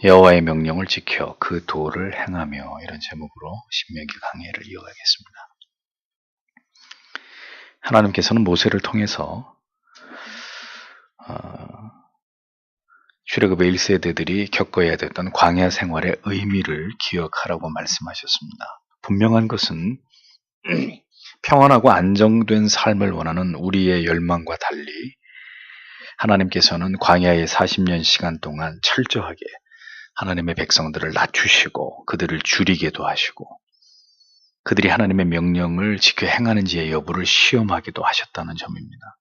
여호와의 명령을 지켜 그 도를 행하며, 이런 제목으로 신명기 강해를 이어가겠습니다. 하나님께서는 모세를 통해서 출애굽의 1세대들이 겪어야 됐던 광야 생활의 의미를 기억하라고 말씀하셨습니다. 분명한 것은 평안하고 안정된 삶을 원하는 우리의 열망과 달리 하나님께서는 광야의 40년 시간 동안 철저하게 하나님의 백성들을 낮추시고 그들을 줄이게도 하시고 그들이 하나님의 명령을 지켜 행하는지의 여부를 시험하기도 하셨다는 점입니다.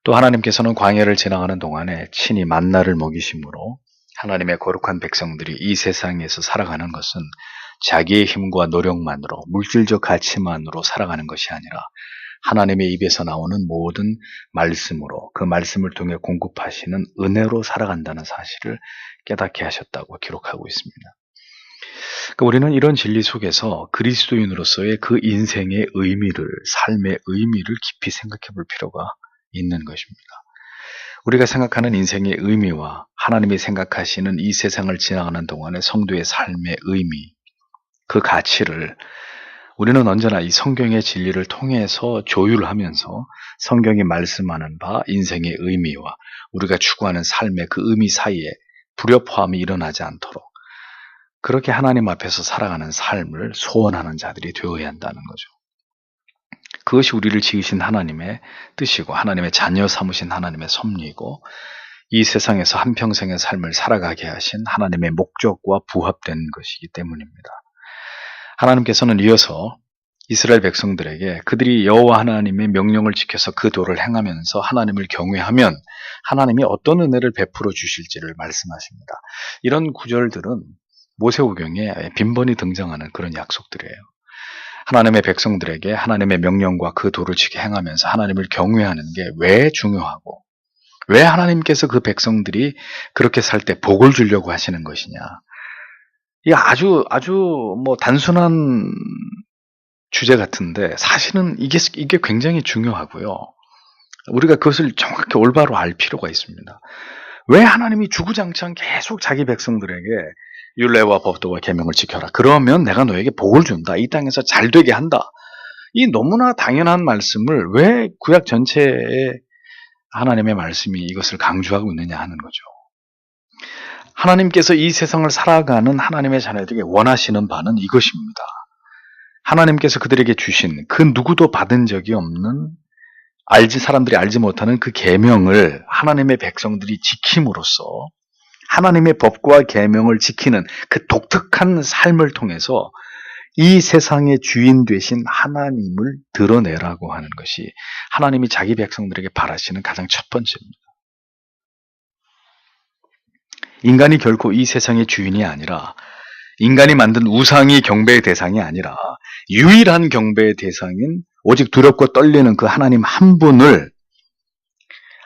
또 하나님께서는 광야를 지나가는 동안에 친히 만나를 먹이심으로 하나님의 거룩한 백성들이 이 세상에서 살아가는 것은 자기의 힘과 노력만으로, 물질적 가치만으로 살아가는 것이 아니라 하나님의 입에서 나오는 모든 말씀으로, 그 말씀을 통해 공급하시는 은혜로 살아간다는 사실을 깨닫게 하셨다고 기록하고 있습니다. 그러니까 우리는 이런 진리 속에서 그리스도인으로서의 그 인생의 의미를, 삶의 의미를 깊이 생각해 볼 필요가 있는 것입니다. 우리가 생각하는 인생의 의미와 하나님이 생각하시는 이 세상을 지나가는 동안의 성도의 삶의 의미, 그 가치를 우리는 언제나 이 성경의 진리를 통해서 조율하면서 성경이 말씀하는 바 인생의 의미와 우리가 추구하는 삶의 그 의미 사이에 불협화음이 일어나지 않도록 그렇게 하나님 앞에서 살아가는 삶을 소원하는 자들이 되어야 한다는 거죠. 그것이 우리를 지으신 하나님의 뜻이고 하나님의 자녀 삼으신 하나님의 섭리이고 이 세상에서 한평생의 삶을 살아가게 하신 하나님의 목적과 부합된 것이기 때문입니다. 하나님께서는 이어서 이스라엘 백성들에게 그들이 여호와 하나님의 명령을 지켜서 그 도를 행하면서 하나님을 경외하면 하나님이 어떤 은혜를 베풀어 주실지를 말씀하십니다. 이런 구절들은 모세오경에 빈번히 등장하는 그런 약속들이에요. 하나님의 백성들에게 하나님의 명령과 그 도를 지켜 행하면서 하나님을 경외하는 게 왜 중요하고 왜 하나님께서 그 백성들이 그렇게 살 때 복을 주려고 하시는 것이냐. 이게 아주 단순한 주제 같은데 사실은 이게 굉장히 중요하고요. 우리가 그것을 정확히 올바로 알 필요가 있습니다. 왜 하나님이 주구장창 계속 자기 백성들에게 율례와 법도와 계명을 지켜라. 그러면 내가 너에게 복을 준다. 이 땅에서 잘 되게 한다. 이 너무나 당연한 말씀을 왜 구약 전체에 하나님의 말씀이 이것을 강조하고 있느냐 하는 거죠. 하나님께서 이 세상을 살아가는 하나님의 자녀들에게 원하시는 바는 이것입니다. 하나님께서 그들에게 주신 그 누구도 받은 적이 없는 사람들이 알지 못하는 그 계명을 하나님의 백성들이 지킴으로써 하나님의 법과 계명을 지키는 그 독특한 삶을 통해서 이 세상의 주인 되신 하나님을 드러내라고 하는 것이 하나님이 자기 백성들에게 바라시는 가장 첫 번째입니다. 인간이 결코 이 세상의 주인이 아니라 인간이 만든 우상이 경배의 대상이 아니라 유일한 경배의 대상인 오직 두렵고 떨리는 그 하나님 한 분을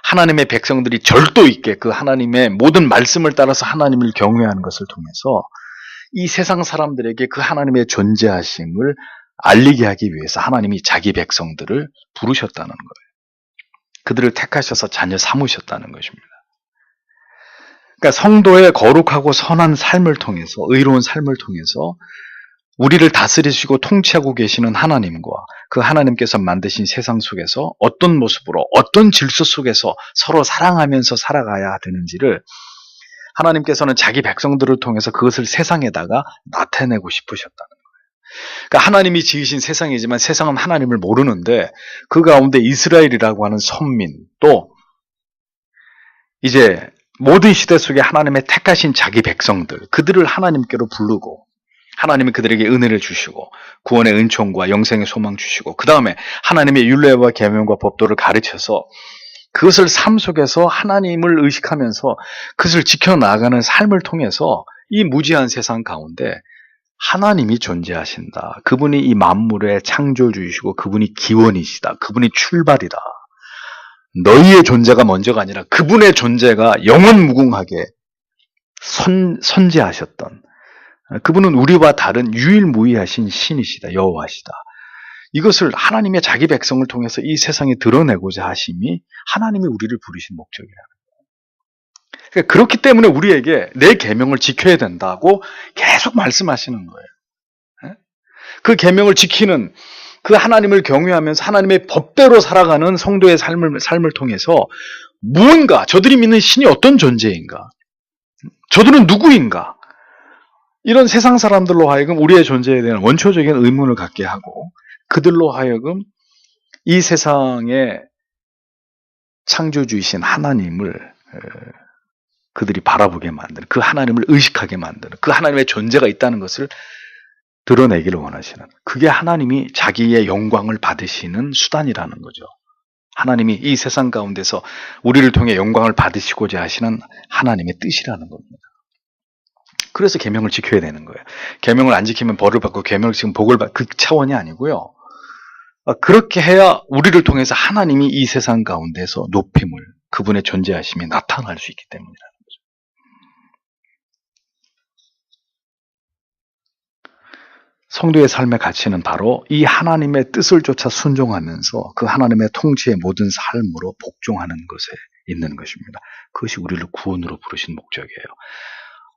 하나님의 백성들이 절도 있게 그 하나님의 모든 말씀을 따라서 하나님을 경외하는 것을 통해서 이 세상 사람들에게 그 하나님의 존재하심을 알리게 하기 위해서 하나님이 자기 백성들을 부르셨다는 거예요. 그들을 택하셔서 자녀 삼으셨다는 것입니다. 그러니까 성도의 거룩하고 선한 삶을 통해서, 의로운 삶을 통해서 우리를 다스리시고 통치하고 계시는 하나님과 그 하나님께서 만드신 세상 속에서 어떤 모습으로, 어떤 질서 속에서 서로 사랑하면서 살아가야 되는지를 하나님께서는 자기 백성들을 통해서 그것을 세상에다가 나타내고 싶으셨다는 거예요. 그러니까 하나님이 지으신 세상이지만 세상은 하나님을 모르는데 그 가운데 이스라엘이라고 하는 선민, 또 이제 모든 시대 속에 하나님의 택하신 자기 백성들, 그들을 하나님께로 부르고 하나님이 그들에게 은혜를 주시고 구원의 은총과 영생의 소망 주시고 그 다음에 하나님의 율례와 계명과 법도를 가르쳐서 그것을 삶 속에서 하나님을 의식하면서 그것을 지켜나가는 삶을 통해서 이 무지한 세상 가운데 하나님이 존재하신다. 그분이 이 만물의 창조주이시고 그분이 기원이시다. 그분이 출발이다. 너희의 존재가 먼저가 아니라 그분의 존재가 영원무궁하게 선지하셨던, 그분은 우리와 다른 유일무이하신 신이시다. 여호와시다. 이것을 하나님의 자기 백성을 통해서 이 세상에 드러내고자 하심이 하나님이 우리를 부르신 목적이라는 거예요. 그렇기 때문에 우리에게 내 계명을 지켜야 된다고 계속 말씀하시는 거예요. 그 계명을 지키는 그 하나님을 경외하면서 하나님의 법대로 살아가는 성도의 삶을 통해서 무언가 저들이 믿는 신이 어떤 존재인가, 저들은 누구인가, 이런 세상 사람들로 하여금 우리의 존재에 대한 원초적인 의문을 갖게 하고 그들로 하여금 이 세상의 창조주이신 하나님을 그들이 바라보게 만드는, 그 하나님을 의식하게 만드는, 그 하나님의 존재가 있다는 것을 드러내기를 원하시는, 그게 하나님이 자기의 영광을 받으시는 수단이라는 거죠. 하나님이 이 세상 가운데서 우리를 통해 영광을 받으시고자 하시는 하나님의 뜻이라는 겁니다. 그래서 계명을 지켜야 되는 거예요. 계명을 안 지키면 벌을 받고 계명을 지키면 복을 받고, 그 차원이 아니고요. 그렇게 해야 우리를 통해서 하나님이 이 세상 가운데서 높임을, 그분의 존재하심이 나타날 수 있기 때문이라는 거죠. 성도의 삶의 가치는 바로 이 하나님의 뜻을 쫓아 순종하면서 그 하나님의 통치의 모든 삶으로 복종하는 것에 있는 것입니다. 그것이 우리를 구원으로 부르신 목적이에요.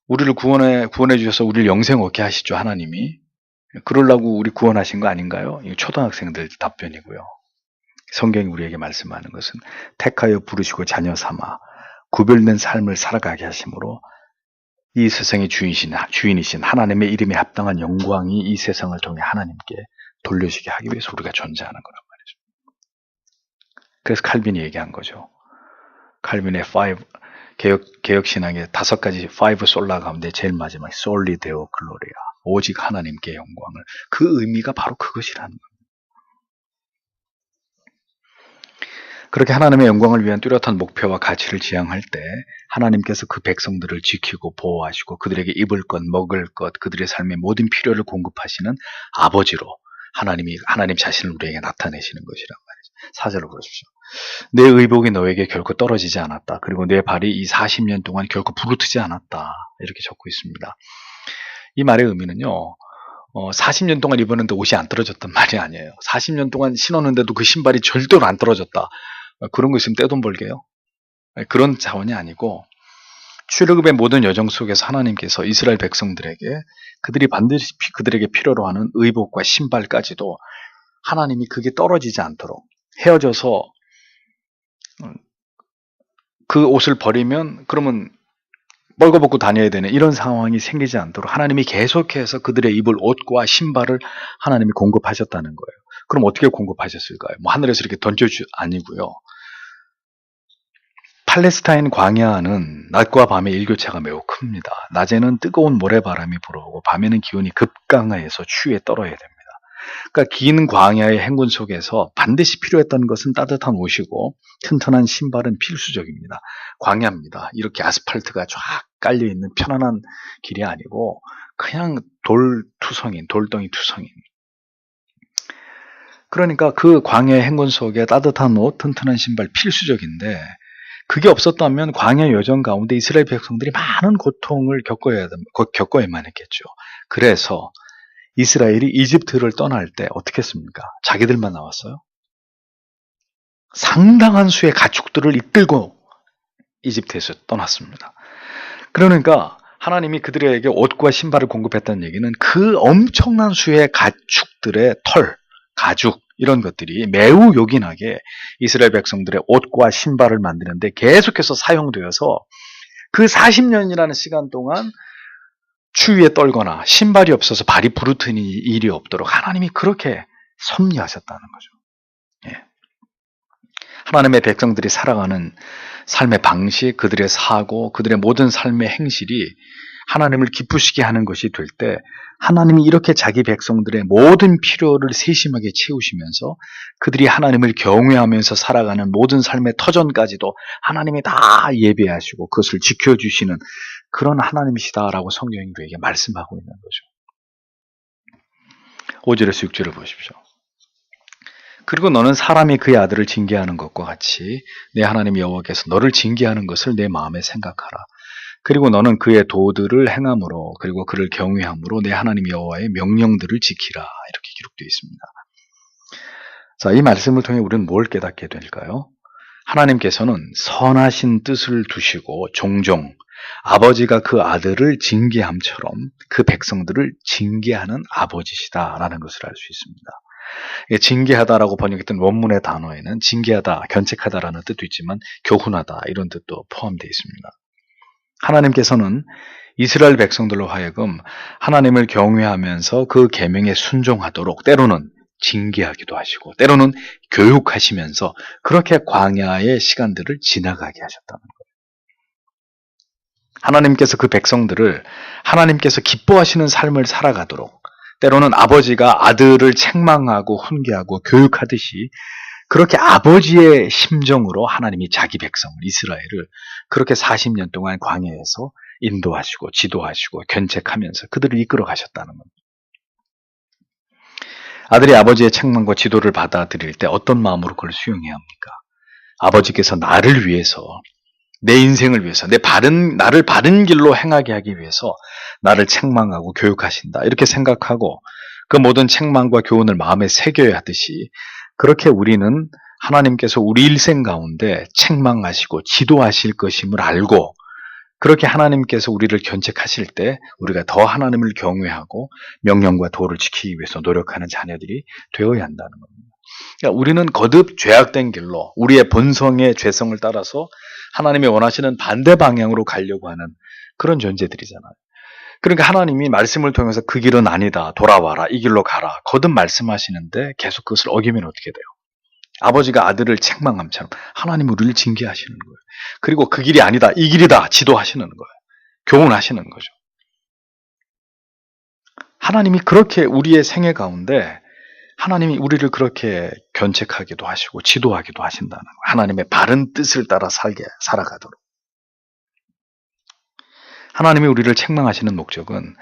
우리를 구원해 주셔서 우리를 영생 얻게 하시죠, 하나님이. 그러려고 우리 구원하신 거 아닌가요? 이 초등학생들 답변이고요. 성경이 우리에게 말씀하는 것은 택하여 부르시고 자녀 삼아 구별된 삶을 살아가게 하심으로 이 세상의 주인이신 하나님의 이름에 합당한 영광이 이 세상을 통해 하나님께 돌려지게 하기 위해서 우리가 존재하는 거란 말이죠. 그래서 칼빈이 얘기한 거죠. 칼빈의 개혁신학의 5가지 5 솔라 가운데 제일 마지막 솔리 데오 글로리아, 오직 하나님께 영광을, 그 의미가 바로 그것이라는 겁니다. 그렇게 하나님의 영광을 위한 뚜렷한 목표와 가치를 지향할 때 하나님께서 그 백성들을 지키고 보호하시고 그들에게 입을 것, 먹을 것, 그들의 삶의 모든 필요를 공급하시는 아버지로 하나님 자신을 우리에게 나타내시는 것이란 말이죠. 4절을 보십시오. 내 의복이 너에게 결코 떨어지지 않았다. 그리고 내 발이 이 40년 동안 결코 부르트지 않았다. 이렇게 적고 있습니다. 이 말의 의미는요, 40년 동안 입었는데 옷이 안 떨어졌단 말이 아니에요. 40년 동안 신었는데도 그 신발이 절대로 안 떨어졌다. 그런 거 있으면 떼돈 벌게요. 그런 차원이 아니고, 출애굽의 모든 여정 속에서 하나님께서 이스라엘 백성들에게 그들이 반드시 그들에게 필요로 하는 의복과 신발까지도 하나님이 그게 떨어지지 않도록, 헤어져서 그 옷을 버리면 그러면 벌거벗고 다녀야 되는 이런 상황이 생기지 않도록 하나님이 계속해서 그들의 입을 옷과 신발을 하나님이 공급하셨다는 거예요. 그럼 어떻게 공급하셨을까요? 뭐 하늘에서 이렇게 아니고요. 팔레스타인 광야는 낮과 밤의 일교차가 매우 큽니다. 낮에는 뜨거운 모래바람이 불어오고 밤에는 기온이 급강하여서 추위에 떨어야 됩니다. 그러니까 긴 광야의 행군 속에서 반드시 필요했던 것은 따뜻한 옷이고 튼튼한 신발은 필수적입니다. 광야입니다. 이렇게 아스팔트가 쫙 깔려있는 편안한 길이 아니고 그냥 돌덩이 투성인. 그러니까 그 광야의 행군 속에 따뜻한 옷, 튼튼한 신발 필수적인데, 그게 없었다면 광야 여정 가운데 이스라엘 백성들이 많은 고통을 겪어야만 했겠죠. 그래서 이스라엘이 이집트를 떠날 때 어떻게 했습니까? 자기들만 나왔어요? 상당한 수의 가축들을 이끌고 이집트에서 떠났습니다. 그러니까 하나님이 그들에게 옷과 신발을 공급했다는 얘기는 그 엄청난 수의 가축들의 털, 가죽, 이런 것들이 매우 요긴하게 이스라엘 백성들의 옷과 신발을 만드는데 계속해서 사용되어서 그 40년이라는 시간 동안 추위에 떨거나 신발이 없어서 발이 부르트는 일이 없도록 하나님이 그렇게 섭리하셨다는 거죠. 예. 하나님의 백성들이 살아가는 삶의 방식, 그들의 사고, 그들의 모든 삶의 행실이 하나님을 기쁘시게 하는 것이 될 때 하나님이 이렇게 자기 백성들의 모든 필요를 세심하게 채우시면서 그들이 하나님을 경외하면서 살아가는 모든 삶의 터전까지도 하나님이 다 예배하시고 그것을 지켜주시는 그런 하나님이시다라고 성경이 우리에게 말씀하고 있는 거죠. 5절에서 6절을 보십시오. 그리고 너는 사람이 그의 아들을 징계하는 것과 같이 내 하나님 여호와께서 너를 징계하는 것을 내 마음에 생각하라. 그리고 너는 그의 도들을 행함으로 그리고 그를 경외함으로 내 하나님 여호와의 명령들을 지키라. 이렇게 기록되어 있습니다. 자, 이 말씀을 통해 우리는 뭘 깨닫게 될까요? 하나님께서는 선하신 뜻을 두시고 종종 아버지가 그 아들을 징계함처럼 그 백성들을 징계하는 아버지시다라는 것을 알 수 있습니다. 징계하다라고 번역했던 원문의 단어에는 징계하다, 견책하다라는 뜻도 있지만 교훈하다 이런 뜻도 포함되어 있습니다. 하나님께서는 이스라엘 백성들로 하여금 하나님을 경외하면서 그 계명에 순종하도록 때로는 징계하기도 하시고 때로는 교육하시면서 그렇게 광야의 시간들을 지나가게 하셨다는 거예요. 하나님께서 그 백성들을 하나님께서 기뻐하시는 삶을 살아가도록 때로는 아버지가 아들을 책망하고 훈계하고 교육하듯이 그렇게 아버지의 심정으로 하나님이 자기 백성을 이스라엘을 그렇게 40년 동안 광야에서 인도하시고 지도하시고 견책하면서 그들을 이끌어 가셨다는 겁니다. 아들이 아버지의 책망과 지도를 받아들일 때 어떤 마음으로 그걸 수용해야 합니까? 아버지께서 나를 위해서 내 인생을 위해서 나를 바른 길로 행하게 하기 위해서 나를 책망하고 교육하신다 이렇게 생각하고 그 모든 책망과 교훈을 마음에 새겨야 하듯이 그렇게 우리는 하나님께서 우리 일생 가운데 책망하시고 지도하실 것임을 알고 그렇게 하나님께서 우리를 견책하실 때 우리가 더 하나님을 경외하고 명령과 도를 지키기 위해서 노력하는 자녀들이 되어야 한다는 겁니다. 그러니까 우리는 거듭 죄악된 길로 우리의 본성의 죄성을 따라서 하나님이 원하시는 반대 방향으로 가려고 하는 그런 존재들이잖아요. 그러니까 하나님이 말씀을 통해서 그 길은 아니다, 돌아와라, 이 길로 가라 거듭 말씀하시는데 계속 그것을 어기면 어떻게 돼요? 아버지가 아들을 책망함처럼 하나님은 우리를 징계하시는 거예요. 그리고 그 길이 아니다, 이 길이다 지도하시는 거예요. 교훈하시는 거죠. 하나님이 그렇게 우리의 생애 가운데 하나님이 우리를 그렇게 견책하기도 하시고 지도하기도 하신다는 거예요. 하나님의 바른 뜻을 따라 살아가도록. 하나님이 우리를 책망하시는 목적은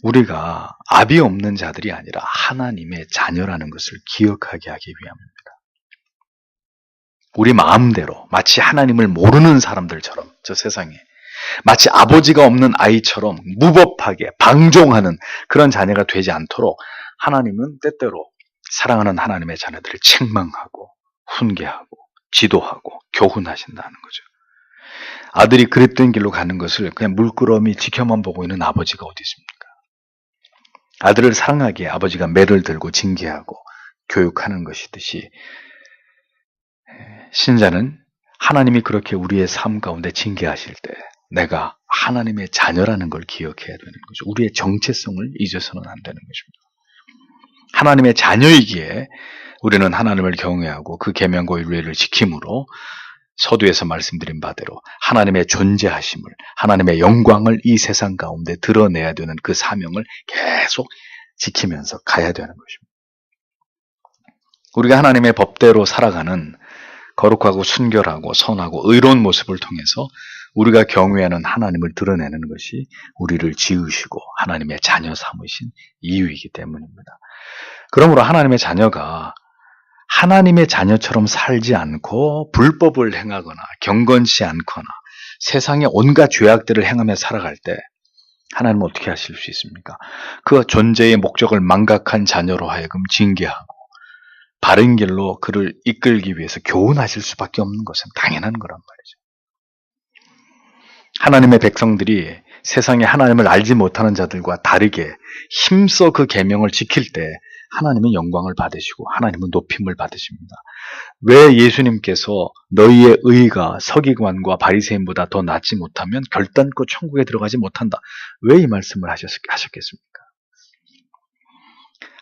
우리가 압이 없는 자들이 아니라 하나님의 자녀라는 것을 기억하게 하기 위함입니다. 우리 마음대로 마치 하나님을 모르는 사람들처럼 저 세상에 마치 아버지가 없는 아이처럼 무법하게 방종하는 그런 자녀가 되지 않도록 하나님은 때때로 사랑하는 하나님의 자녀들을 책망하고 훈계하고 지도하고 교훈하신다는 거죠. 아들이 그랬던 길로 가는 것을 그냥 물끄러미 지켜만 보고 있는 아버지가 어디 있습니까? 아들을 사랑하기에 아버지가 매를 들고 징계하고 교육하는 것이듯이 신자는 하나님이 그렇게 우리의 삶 가운데 징계하실 때 내가 하나님의 자녀라는 걸 기억해야 되는 거죠. 우리의 정체성을 잊어서는 안 되는 것입니다. 하나님의 자녀이기에 우리는 하나님을 경외하고 그 계명과 율례를 지킴으로 서두에서 말씀드린 바대로 하나님의 존재하심을, 하나님의 영광을 이 세상 가운데 드러내야 되는 그 사명을 계속 지키면서 가야 되는 것입니다. 우리가 하나님의 법대로 살아가는 거룩하고 순결하고 선하고 의로운 모습을 통해서 우리가 경외하는 하나님을 드러내는 것이 우리를 지으시고 하나님의 자녀 삼으신 이유이기 때문입니다. 그러므로 하나님의 자녀가 하나님의 자녀처럼 살지 않고 불법을 행하거나 경건치 않거나 세상의 온갖 죄악들을 행하며 살아갈 때 하나님은 어떻게 하실 수 있습니까? 그 존재의 목적을 망각한 자녀로 하여금 징계하고 바른 길로 그를 이끌기 위해서 교훈하실 수밖에 없는 것은 당연한 거란 말이죠. 하나님의 백성들이 세상에 하나님을 알지 못하는 자들과 다르게 힘써 그 계명을 지킬 때 하나님은 영광을 받으시고 하나님은 높임을 받으십니다. 왜 예수님께서 너희의 의가 서기관과 바리새인보다 더 낫지 못하면 결단코 천국에 들어가지 못한다. 왜 이 말씀을 하셨겠습니까?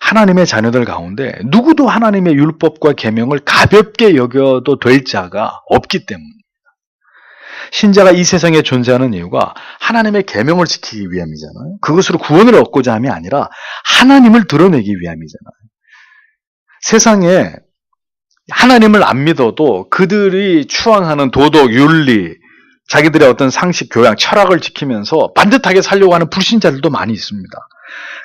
하나님의 자녀들 가운데 누구도 하나님의 율법과 계명을 가볍게 여겨도 될 자가 없기 때문입니다. 신자가 이 세상에 존재하는 이유가 하나님의 계명을 지키기 위함이잖아요. 그것으로 구원을 얻고자 함이 아니라 하나님을 드러내기 위함이잖아요. 세상에 하나님을 안 믿어도 그들이 추앙하는 도덕, 윤리, 자기들의 어떤 상식, 교양, 철학을 지키면서 반듯하게 살려고 하는 불신자들도 많이 있습니다.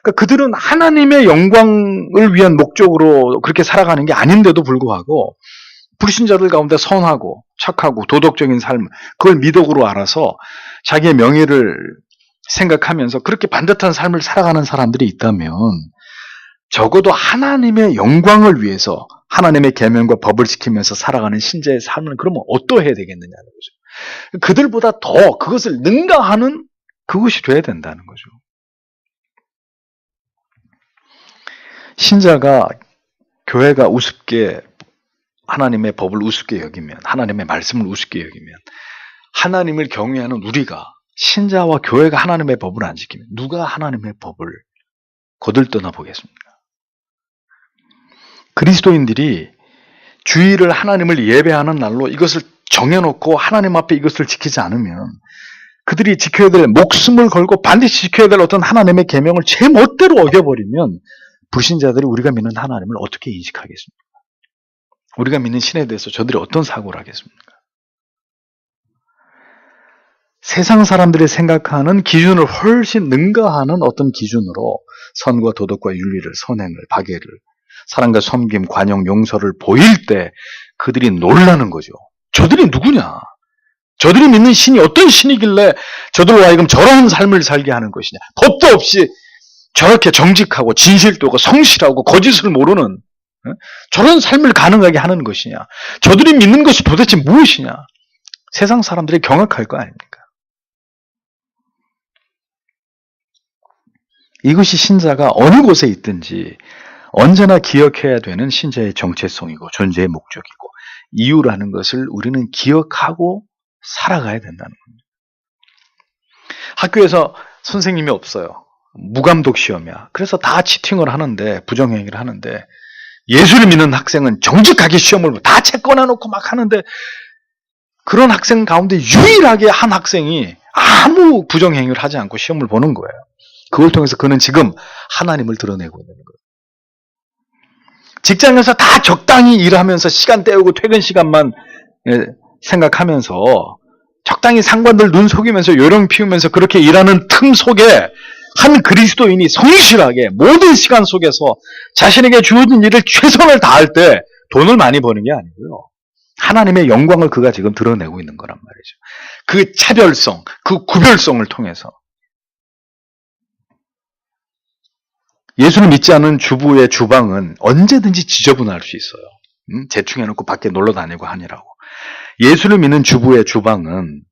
그러니까 그들은 하나님의 영광을 위한 목적으로 그렇게 살아가는 게 아닌데도 불구하고 불신자들 가운데 선하고 착하고 도덕적인 삶, 그걸 미덕으로 알아서 자기의 명예를 생각하면서 그렇게 반듯한 삶을 살아가는 사람들이 있다면 적어도 하나님의 영광을 위해서 하나님의 계명과 법을 지키면서 살아가는 신자의 삶은 그러면 어떠해야 되겠느냐는 거죠. 그들보다 더 그것을 능가하는 그것이 돼야 된다는 거죠. 신자가 교회가 우습게 하나님의 법을 우습게 여기면, 하나님의 말씀을 우습게 여기면, 하나님을 경외하는 우리가, 신자와 교회가 하나님의 법을 안 지키면 누가 하나님의 법을 거들떠나 보겠습니까? 그리스도인들이 주일을 하나님을 예배하는 날로 이것을 정해놓고 하나님 앞에 이것을 지키지 않으면, 그들이 지켜야 될, 목숨을 걸고 반드시 지켜야 될 어떤 하나님의 계명을 제 멋대로 어겨버리면 불신자들이 우리가 믿는 하나님을 어떻게 인식하겠습니까? 우리가 믿는 신에 대해서 저들이 어떤 사고를 하겠습니까? 세상 사람들이 생각하는 기준을 훨씬 능가하는 어떤 기준으로 선과 도덕과 윤리를, 선행을, 박애를, 사랑과 섬김, 관용, 용서를 보일 때 그들이 놀라는 거죠. 저들이 누구냐? 저들이 믿는 신이 어떤 신이길래 저들로 하여금 저런 삶을 살게 하는 것이냐? 법도 없이 저렇게 정직하고 진실되고 성실하고 거짓을 모르는 저런 삶을 가능하게 하는 것이냐? 저들이 믿는 것이 도대체 무엇이냐? 세상 사람들이 경악할 거 아닙니까? 이것이 신자가 어느 곳에 있든지 언제나 기억해야 되는 신자의 정체성이고 존재의 목적이고 이유라는 것을 우리는 기억하고 살아가야 된다는 겁니다. 학교에서 선생님이 없어요. 무감독 시험이야. 그래서 다 치팅을 하는데, 부정행위를 하는데, 예수를 믿는 학생은 정직하게 시험을 다 채권해놓고 막 하는데, 그런 학생 가운데 유일하게 한 학생이 아무 부정행위를 하지 않고 시험을 보는 거예요. 그걸 통해서 그는 지금 하나님을 드러내고 있는 거예요. 직장에서 다 적당히 일하면서 시간 때우고 퇴근 시간만 생각하면서 적당히 상관들 눈 속이면서 요령 피우면서 그렇게 일하는 틈 속에 한 그리스도인이 성실하게 모든 시간 속에서 자신에게 주어진 일을 최선을 다할 때 돈을 많이 버는 게 아니고요. 하나님의 영광을 그가 지금 드러내고 있는 거란 말이죠. 그 차별성, 그 구별성을 통해서. 예수를 믿지 않은 주부의 주방은 언제든지 지저분할 수 있어요. 재충해놓고 밖에 놀러 다니고 하니라고. 예수를 믿는 주부의 주방은,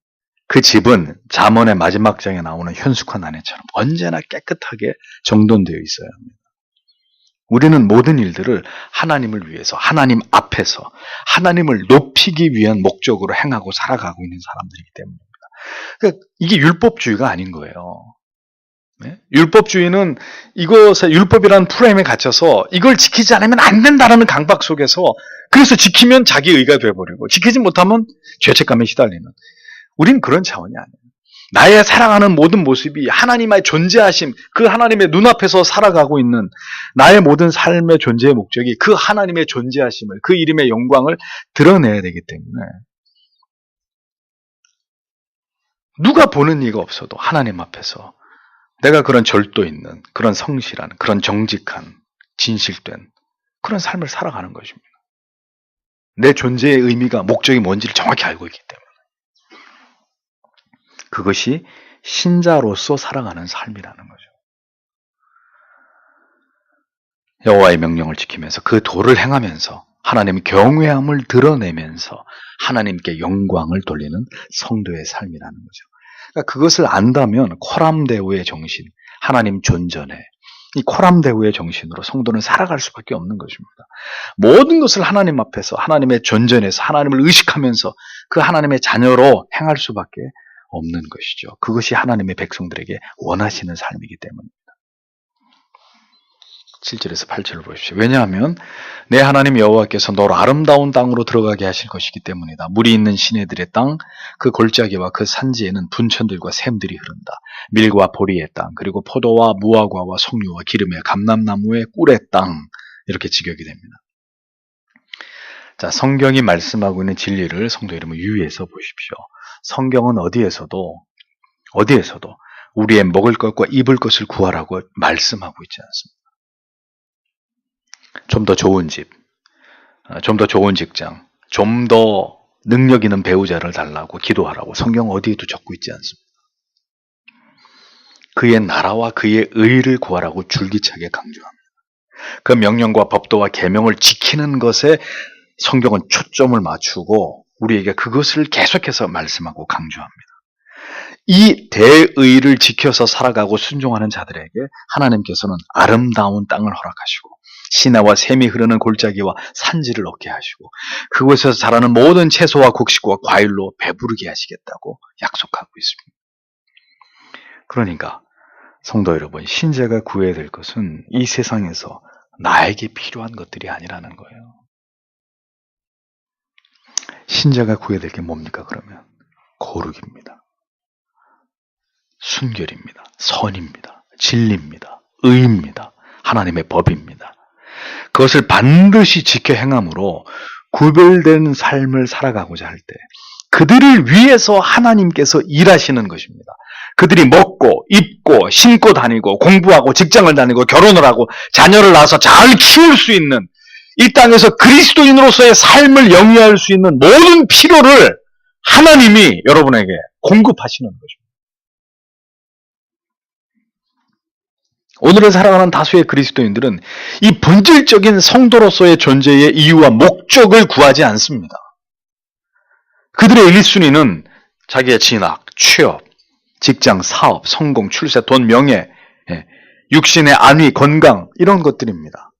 그 집은 잠언의 마지막 장에 나오는 현숙한 아내처럼 언제나 깨끗하게 정돈되어 있어야 합니다. 우리는 모든 일들을 하나님을 위해서, 하나님 앞에서 하나님을 높이기 위한 목적으로 행하고 살아가고 있는 사람들이기 때문입니다. 그러니까 이게 율법주의가 아닌 거예요. 네? 율법주의는 이것에, 율법이라는 프레임에 갇혀서 이걸 지키지 않으면 안 된다라는 강박 속에서, 그래서 지키면 자기 의가 되어버리고 지키지 못하면 죄책감에 시달리는, 우린 그런 차원이 아니에요. 나의 살아가는 모든 모습이 하나님의 존재하심, 그 하나님의 눈앞에서 살아가고 있는 나의 모든 삶의 존재의 목적이 그 하나님의 존재하심을, 그 이름의 영광을 드러내야 되기 때문에 누가 보는 이가 없어도 하나님 앞에서 내가 그런 절도 있는, 그런 성실한, 그런 정직한, 진실된 그런 삶을 살아가는 것입니다. 내 존재의 의미가, 목적이 뭔지를 정확히 알고 있기 때문에. 그것이 신자로서 살아가는 삶이라는 거죠. 여호와의 명령을 지키면서 그 도를 행하면서 하나님의 경외함을 드러내면서 하나님께 영광을 돌리는 성도의 삶이라는 거죠. 그러니까 그것을 안다면 코람데오의 정신, 하나님 존전에, 이 코람데오의 정신으로 성도는 살아갈 수밖에 없는 것입니다. 모든 것을 하나님 앞에서, 하나님의 존전에서, 하나님을 의식하면서 그 하나님의 자녀로 행할 수밖에 없는 것이죠. 그것이 하나님의 백성들에게 원하시는 삶이기 때문입니다. 7절에서 8절을 보십시오. 왜냐하면 내 하나님 여호와께서 너를 아름다운 땅으로 들어가게 하실 것이기 때문이다. 물이 있는 시내들의 땅, 그 골짜기와 그 산지에는 분천들과 샘들이 흐른다. 밀과 보리의 땅, 그리고 포도와 무화과와 석류와 기름의 감람나무의 꿀의 땅, 이렇게 직역이 됩니다. 자, 성경이 말씀하고 있는 진리를 성도 여러분 유의해서 보십시오. 성경은 어디에서도 우리의 먹을 것과 입을 것을 구하라고 말씀하고 있지 않습니다. 좀 더 좋은 집, 좀 더 좋은 직장, 좀 더 능력 있는 배우자를 달라고 기도하라고 성경 어디에도 적고 있지 않습니다. 그의 나라와 그의 의를 구하라고 줄기차게 강조합니다. 그 명령과 법도와 계명을 지키는 것에 성경은 초점을 맞추고 우리에게 그것을 계속해서 말씀하고 강조합니다. 이 대의를 지켜서 살아가고 순종하는 자들에게 하나님께서는 아름다운 땅을 허락하시고 시내와 샘이 흐르는 골짜기와 산지를 얻게 하시고 그곳에서 자라는 모든 채소와 곡식과 과일로 배부르게 하시겠다고 약속하고 있습니다. 그러니까 성도 여러분, 신자가 구해야 될 것은 이 세상에서 나에게 필요한 것들이 아니라는 거예요. 신자가 구해야 될 게 뭡니까 그러면? 거룩입니다. 순결입니다. 선입니다. 진리입니다. 의입니다. 하나님의 법입니다. 그것을 반드시 지켜 행함으로 구별된 삶을 살아가고자 할 때 그들을 위해서 하나님께서 일하시는 것입니다. 그들이 먹고 입고 신고 다니고 공부하고 직장을 다니고 결혼을 하고 자녀를 낳아서 잘 키울 수 있는 이 땅에서 그리스도인으로서의 삶을 영위할 수 있는 모든 필요를 하나님이 여러분에게 공급하시는 것입니다. 오늘을 살아가는 다수의 그리스도인들은 이 본질적인 성도로서의 존재의 이유와 목적을 구하지 않습니다. 그들의 1순위는 자기의 진학, 취업, 직장, 사업, 성공, 출세, 돈, 명예, 육신의 안위, 건강 이런 것들입니다.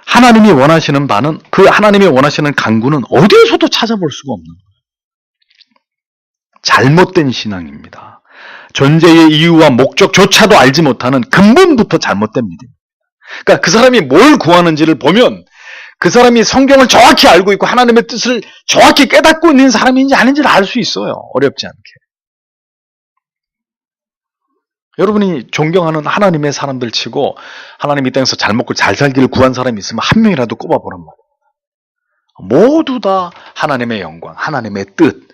하나님이 원하시는 바는 그 하나님이 원하시는 강구는 어디에서도 찾아볼 수가 없는 거예요. 잘못된 신앙입니다. 존재의 이유와 목적조차도 알지 못하는 근본부터 잘못된 믿음입니다. 그러니까 그 사람이 뭘 구하는지를 보면 그 사람이 성경을 정확히 알고 있고 하나님의 뜻을 정확히 깨닫고 있는 사람인지 아닌지를 알 수 있어요. 어렵지 않게. 여러분이 존경하는 하나님의 사람들 치고 하나님 이 땅에서 잘 먹고 잘 살기를 구한 사람이 있으면 한 명이라도 꼽아보란 말이에요. 모두 다 하나님의 영광, 하나님의 뜻,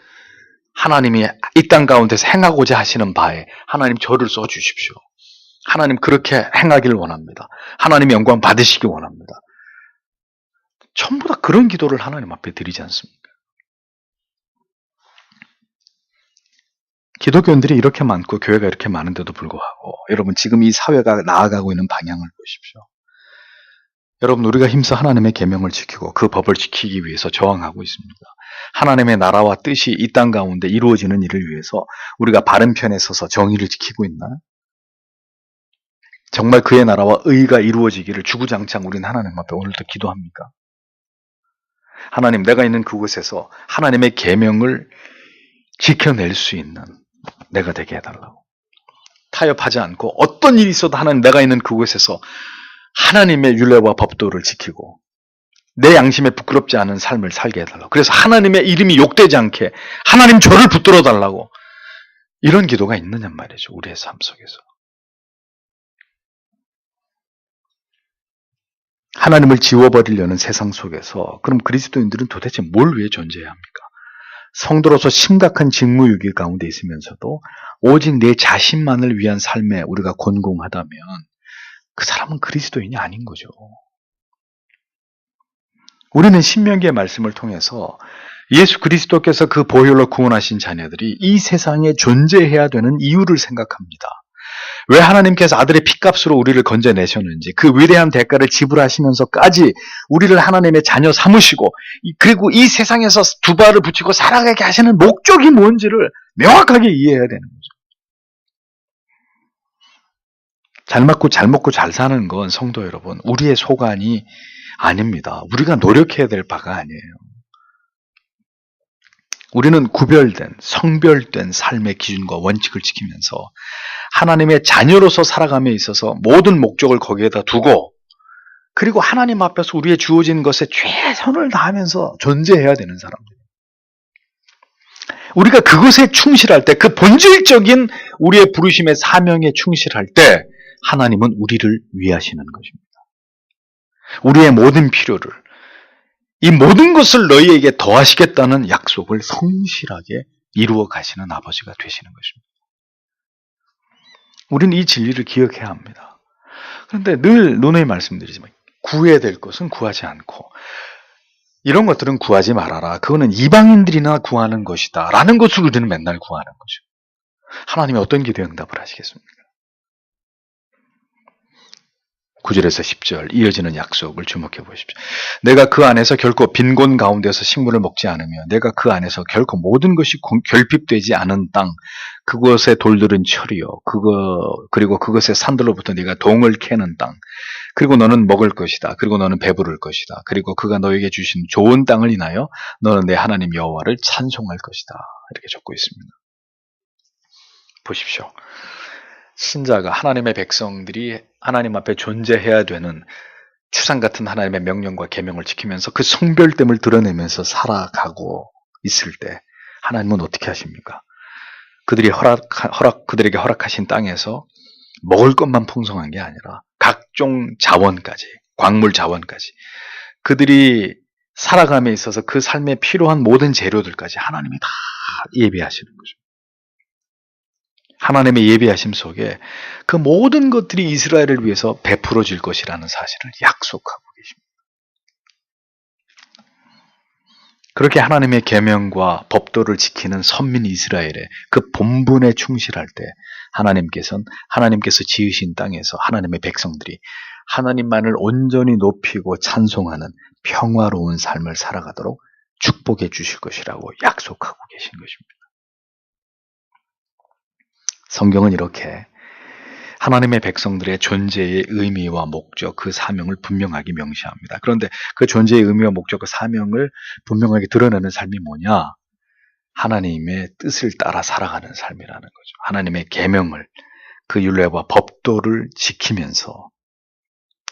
하나님이 이 땅 가운데서 행하고자 하시는 바에 하나님 저를 써주십시오. 하나님 그렇게 행하기를 원합니다. 하나님 영광 받으시기 원합니다. 전부 다 그런 기도를 하나님 앞에 드리지 않습니까? 기독교인들이 이렇게 많고 교회가 이렇게 많은데도 불구하고 여러분 지금 이 사회가 나아가고 있는 방향을 보십시오. 여러분 우리가 힘써 하나님의 계명을 지키고 그 법을 지키기 위해서 저항하고 있습니다. 하나님의 나라와 뜻이 이 땅 가운데 이루어지는 일을 위해서 우리가 바른 편에 서서 정의를 지키고 있나요? 정말 그의 나라와 의가 이루어지기를 주구장창 우리는 하나님 앞에 오늘도 기도합니까? 하나님 내가 있는 그곳에서 하나님의 계명을 지켜낼 수 있는 내가 되게 해달라고. 타협하지 않고 어떤 일이 있어도 하나님 내가 있는 그곳에서 하나님의 율례와 법도를 지키고 내 양심에 부끄럽지 않은 삶을 살게 해달라고. 그래서 하나님의 이름이 욕되지 않게 하나님 저를 붙들어 달라고. 이런 기도가 있느냐 말이죠. 우리의 삶 속에서. 하나님을 지워버리려는 세상 속에서 그럼 그리스도인들은 도대체 뭘 위해 존재해야 합니까? 성도로서 심각한 직무유기 가운데 있으면서도 오직 내 자신만을 위한 삶에 우리가 곤궁하다면 그 사람은 그리스도인이 아닌 거죠. 우리는 신명기의 말씀을 통해서 예수 그리스도께서 그 보혈로 구원하신 자녀들이 이 세상에 존재해야 되는 이유를 생각합니다. 왜 하나님께서 아들의 피값으로 우리를 건져내셨는지 그 위대한 대가를 지불하시면서까지 우리를 하나님의 자녀 삼으시고 그리고 이 세상에서 두 발을 붙이고 살아가게 하시는 목적이 뭔지를 명확하게 이해해야 되는 거죠. 잘 먹고 잘 사는 건 성도 여러분 우리의 소관이 아닙니다. 우리가 노력해야 될 바가 아니에요. 우리는 구별된 성별된 삶의 기준과 원칙을 지키면서 하나님의 자녀로서 살아감에 있어서 모든 목적을 거기에다 두고 그리고 하나님 앞에서 우리의 주어진 것에 최선을 다하면서 존재해야 되는 사람들. 우리가 그것에 충실할 때 그 본질적인 우리의 부르심의 사명에 충실할 때 하나님은 우리를 위하시는 것입니다. 우리의 모든 필요를 이 모든 것을 너희에게 더하시겠다는 약속을 성실하게 이루어 가시는 아버지가 되시는 것입니다. 우리는 이 진리를 기억해야 합니다. 그런데 늘 누누이 말씀드리지만 구해야 될 것은 구하지 않고 이런 것들은 구하지 말아라. 그거는 이방인들이나 구하는 것이다. 라는 것을 우리는 맨날 구하는 거죠. 하나님이 어떤 기도의 응답을 하시겠습니까? 9절에서 10절 이어지는 약속을 주목해 보십시오. 내가 그 안에서 결코 빈곤 가운데서 식물을 먹지 않으며 내가 그 안에서 결코 모든 것이 결핍되지 않은 땅 그곳의 돌들은 철이요 그리고 그것의 산들로부터 네가 동을 캐는 땅 그리고 너는 먹을 것이다. 그리고 너는 배부를 것이다. 그리고 그가 너에게 주신 좋은 땅을 인하여 너는 내 하나님 여호와를 찬송할 것이다. 이렇게 적고 있습니다. 보십시오. 신자가 하나님의 백성들이 하나님 앞에 존재해야 되는 추상 같은 하나님의 명령과 계명을 지키면서 그 성별됨을 드러내면서 살아가고 있을 때 하나님은 어떻게 하십니까? 그들에게 허락하신 땅에서 먹을 것만 풍성한 게 아니라 각종 자원까지, 광물 자원까지 그들이 살아감에 있어서 그 삶에 필요한 모든 재료들까지 하나님이 다 예비하시는 거죠. 하나님의 예비하심 속에 그 모든 것들이 이스라엘을 위해서 베풀어질 것이라는 사실을 약속하고 계십니다. 그렇게 하나님의 계명과 법도를 지키는 선민 이스라엘의 그 본분에 충실할 때 하나님께서 지으신 땅에서 하나님의 백성들이 하나님만을 온전히 높이고 찬송하는 평화로운 삶을 살아가도록 축복해 주실 것이라고 약속하고 계신 것입니다. 성경은 이렇게 하나님의 백성들의 존재의 의미와 목적, 그 사명을 분명하게 명시합니다. 그런데 그 존재의 의미와 목적, 그 사명을 분명하게 드러내는 삶이 뭐냐? 하나님의 뜻을 따라 살아가는 삶이라는 거죠. 하나님의 계명을, 그 율례와 법도를 지키면서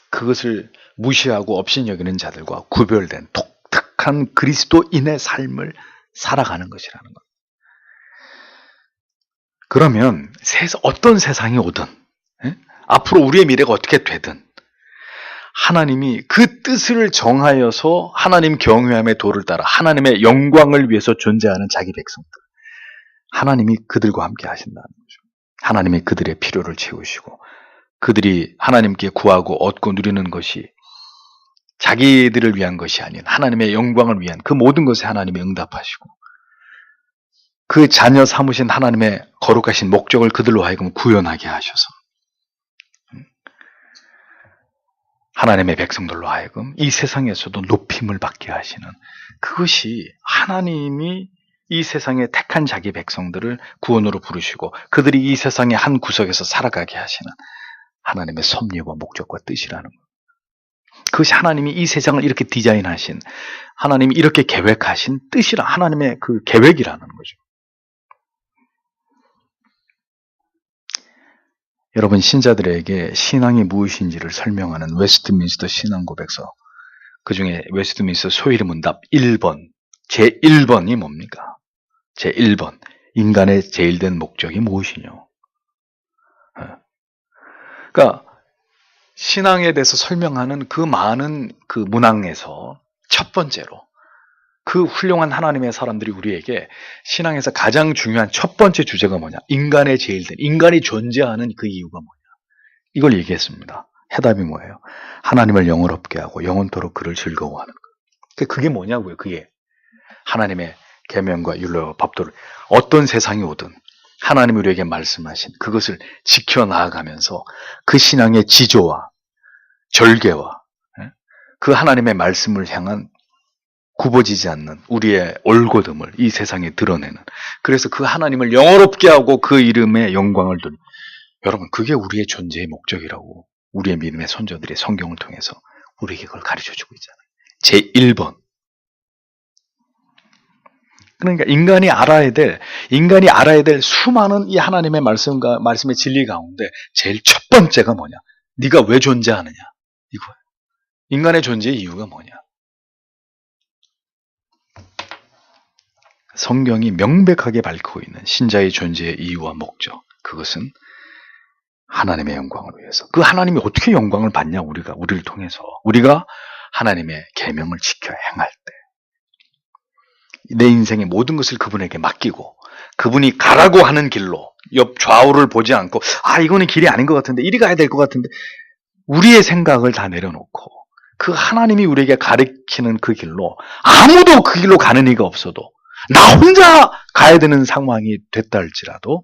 그것을 무시하고 업신여기는 자들과 구별된 독특한 그리스도인의 삶을 살아가는 것이라는 것. 그러면 어떤 세상이 오든 앞으로 우리의 미래가 어떻게 되든 하나님이 그 뜻을 정하여서 하나님 경외함의 도를 따라 하나님의 영광을 위해서 존재하는 자기 백성들 하나님이 그들과 함께 하신다는 거죠. 하나님이 그들의 필요를 채우시고 그들이 하나님께 구하고 얻고 누리는 것이 자기들을 위한 것이 아닌 하나님의 영광을 위한 그 모든 것에 하나님이 응답하시고 그 자녀 삼으신 하나님의 거룩하신 목적을 그들로 하여금 구현하게 하셔서 하나님의 백성들로 하여금 이 세상에서도 높임을 받게 하시는 그것이 하나님이 이 세상에 택한 자기 백성들을 구원으로 부르시고 그들이 이 세상의 한 구석에서 살아가게 하시는 하나님의 섭리와 목적과 뜻이라는 것. 그것이 하나님이 이 세상을 이렇게 디자인하신 하나님이 이렇게 계획하신 뜻이라 하나님의 그 계획이라는 거죠. 여러분 신자들에게 신앙이 무엇인지를 설명하는 웨스트민스터 신앙고백서 그 중에 웨스트민스터 소위문답 1번 제1번이 뭡니까? 제1번 인간의 제일된 목적이 무엇이뇨? 그러니까 신앙에 대해서 설명하는 그 많은 그 문항에서 첫 번째로 그 훌륭한 하나님의 사람들이 우리에게 신앙에서 가장 중요한 첫 번째 주제가 뭐냐? 인간의 제일된, 인간이 존재하는 그 이유가 뭐냐? 이걸 얘기했습니다. 해답이 뭐예요? 하나님을 영원롭게 하고 영원토록 그를 즐거워하는 것. 그게 뭐냐고요? 그게 하나님의 계명과 율례와 법도를 어떤 세상이 오든 하나님이 우리에게 말씀하신 그것을 지켜나가면서 그 신앙의 지조와 절개와 그 하나님의 말씀을 향한 굽어지지 않는 우리의 올곧음을 이 세상에 드러내는 그래서 그 하나님을 영원롭게 하고 그 이름의 영광을 드리는 여러분 그게 우리의 존재의 목적이라고 우리의 믿음의 선조들이 성경을 통해서 우리에게 그걸 가르쳐주고 있잖아요. 제1번 그러니까 인간이 알아야 될 수많은 이 하나님의 말씀의 진리 가운데 제일 첫 번째가 뭐냐? 네가 왜 존재하느냐? 이거예요. 인간의 존재의 이유가 뭐냐? 성경이 명백하게 밝히고 있는 신자의 존재의 이유와 목적 그것은 하나님의 영광을 위해서 그 하나님이 어떻게 영광을 받냐 우리를 통해서 우리가 하나님의 계명을 지켜 행할 때 내 인생의 모든 것을 그분에게 맡기고 그분이 가라고 하는 길로 옆 좌우를 보지 않고 이거는 길이 아닌 것 같은데 이리 가야 될 것 같은데 우리의 생각을 다 내려놓고 그 하나님이 우리에게 가리키는 그 길로 아무도 그 길로 가는 이가 없어도 나 혼자 가야 되는 상황이 됐다 할지라도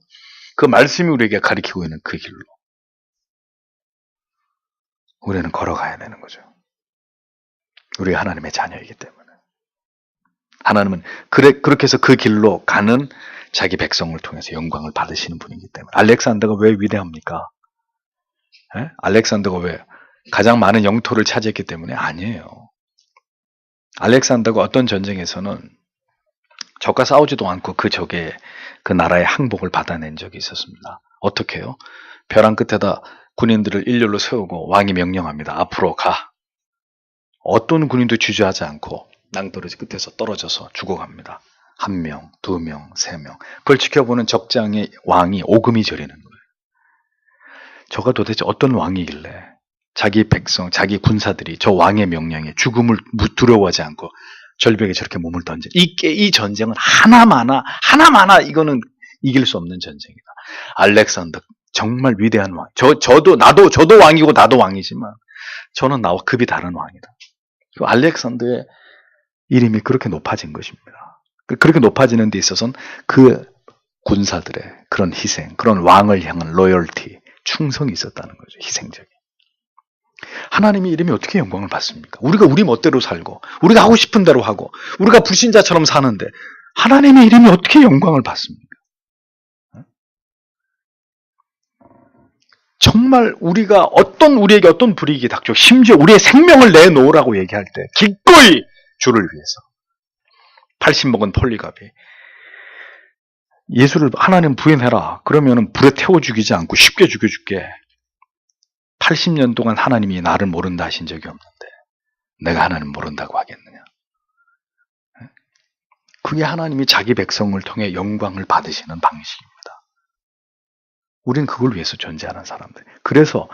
그 말씀이 우리에게 가리키고 있는 그 길로 우리는 걸어가야 되는 거죠. 우리가 하나님의 자녀이기 때문에. 하나님은 그렇게 해서 그 길로 가는 자기 백성을 통해서 영광을 받으시는 분이기 때문에. 알렉산더가 왜 위대합니까? 알렉산더가 왜 가장 많은 영토를 차지했기 때문에? 아니에요. 알렉산더가 어떤 전쟁에서는 적과 싸우지도 않고 그 나라의 항복을 받아낸 적이 있었습니다. 어떻게 해요? 벼랑 끝에다 군인들을 일렬로 세우고 왕이 명령합니다. 앞으로 가. 어떤 군인도 주저하지 않고 낭떠러지 끝에서 떨어져서 죽어갑니다. 1명, 2명, 3명. 그걸 지켜보는 적장의 왕이 오금이 저리는 거예요. 저가 도대체 어떤 왕이길래 자기 백성, 자기 군사들이 저 왕의 명령에 죽음을 두려워하지 않고 절벽에 저렇게 몸을 던져. 이 전쟁은 하나마나 이거는 이길 수 없는 전쟁이다. 알렉산더 정말 위대한 왕. 저도 왕이고 나도 왕이지만 저는 나와 급이 다른 왕이다. 알렉산더의 이름이 그렇게 높아진 것입니다. 그렇게 높아지는 데 있어서는 그 군사들의 그런 희생, 그런 왕을 향한 로열티, 충성이 있었다는 거죠. 희생적인. 하나님의 이름이 어떻게 영광을 받습니까? 우리가 우리 멋대로 살고 우리가 하고 싶은 대로 하고 우리가 불신자처럼 사는데 하나님의 이름이 어떻게 영광을 받습니까? 정말 우리에게 어떤 불이익이 닥쳐 심지어 우리의 생명을 내놓으라고 얘기할 때 기꺼이 주를 위해서 80먹은 폴리갑이 예수를 하나님 부인해라. 그러면 불에 태워 죽이지 않고 쉽게 죽여줄게. 80년 동안 하나님이 나를 모른다 하신 적이 없는데 내가 하나님 모른다고 하겠느냐. 그게 하나님이 자기 백성을 통해 영광을 받으시는 방식입니다. 우린 그걸 위해서 존재하는 사람들. 그래서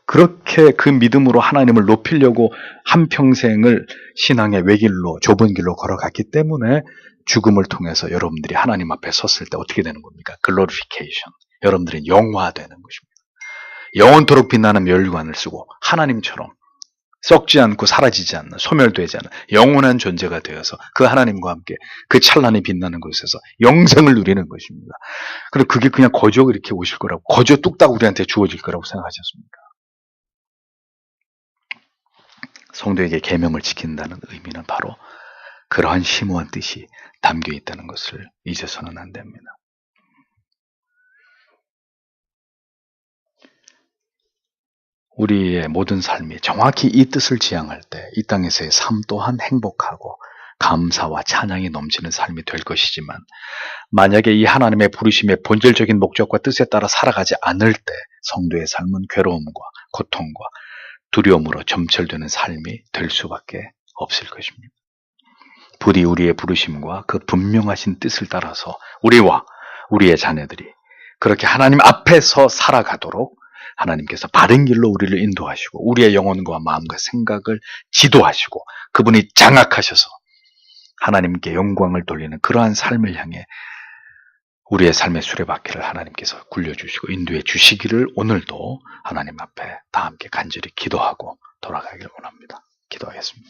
그렇게 그 믿음으로 하나님을 높이려고 한평생을 신앙의 외길로 좁은 길로 걸어갔기 때문에 죽음을 통해서 여러분들이 하나님 앞에 섰을 때 어떻게 되는 겁니까? 글로리피케이션. 여러분들이 영화되는 것입니다. 영원토록 빛나는 멸관을 쓰고 하나님처럼 썩지 않고 사라지지 않는, 소멸되지 않는 영원한 존재가 되어서 그 하나님과 함께 그 찬란히 빛나는 곳에서 영생을 누리는 것입니다. 그리고 그게 그냥 거저 이렇게 오실 거라고, 거저 뚝딱 우리한테 주어질 거라고 생각하셨습니까? 성도에게 계명을 지킨다는 의미는 바로 그러한 심오한 뜻이 담겨 있다는 것을 잊어서는 안 됩니다. 우리의 모든 삶이 정확히 이 뜻을 지향할 때 이 땅에서의 삶 또한 행복하고 감사와 찬양이 넘치는 삶이 될 것이지만 만약에 이 하나님의 부르심의 본질적인 목적과 뜻에 따라 살아가지 않을 때 성도의 삶은 괴로움과 고통과 두려움으로 점철되는 삶이 될 수밖에 없을 것입니다. 부디 우리의 부르심과 그 분명하신 뜻을 따라서 우리와 우리의 자녀들이 그렇게 하나님 앞에서 살아가도록 하나님께서 바른 길로 우리를 인도하시고 우리의 영혼과 마음과 생각을 지도하시고 그분이 장악하셔서 하나님께 영광을 돌리는 그러한 삶을 향해 우리의 삶의 수레바퀴를 하나님께서 굴려주시고 인도해 주시기를 오늘도 하나님 앞에 다 함께 간절히 기도하고 돌아가기를 원합니다. 기도하겠습니다.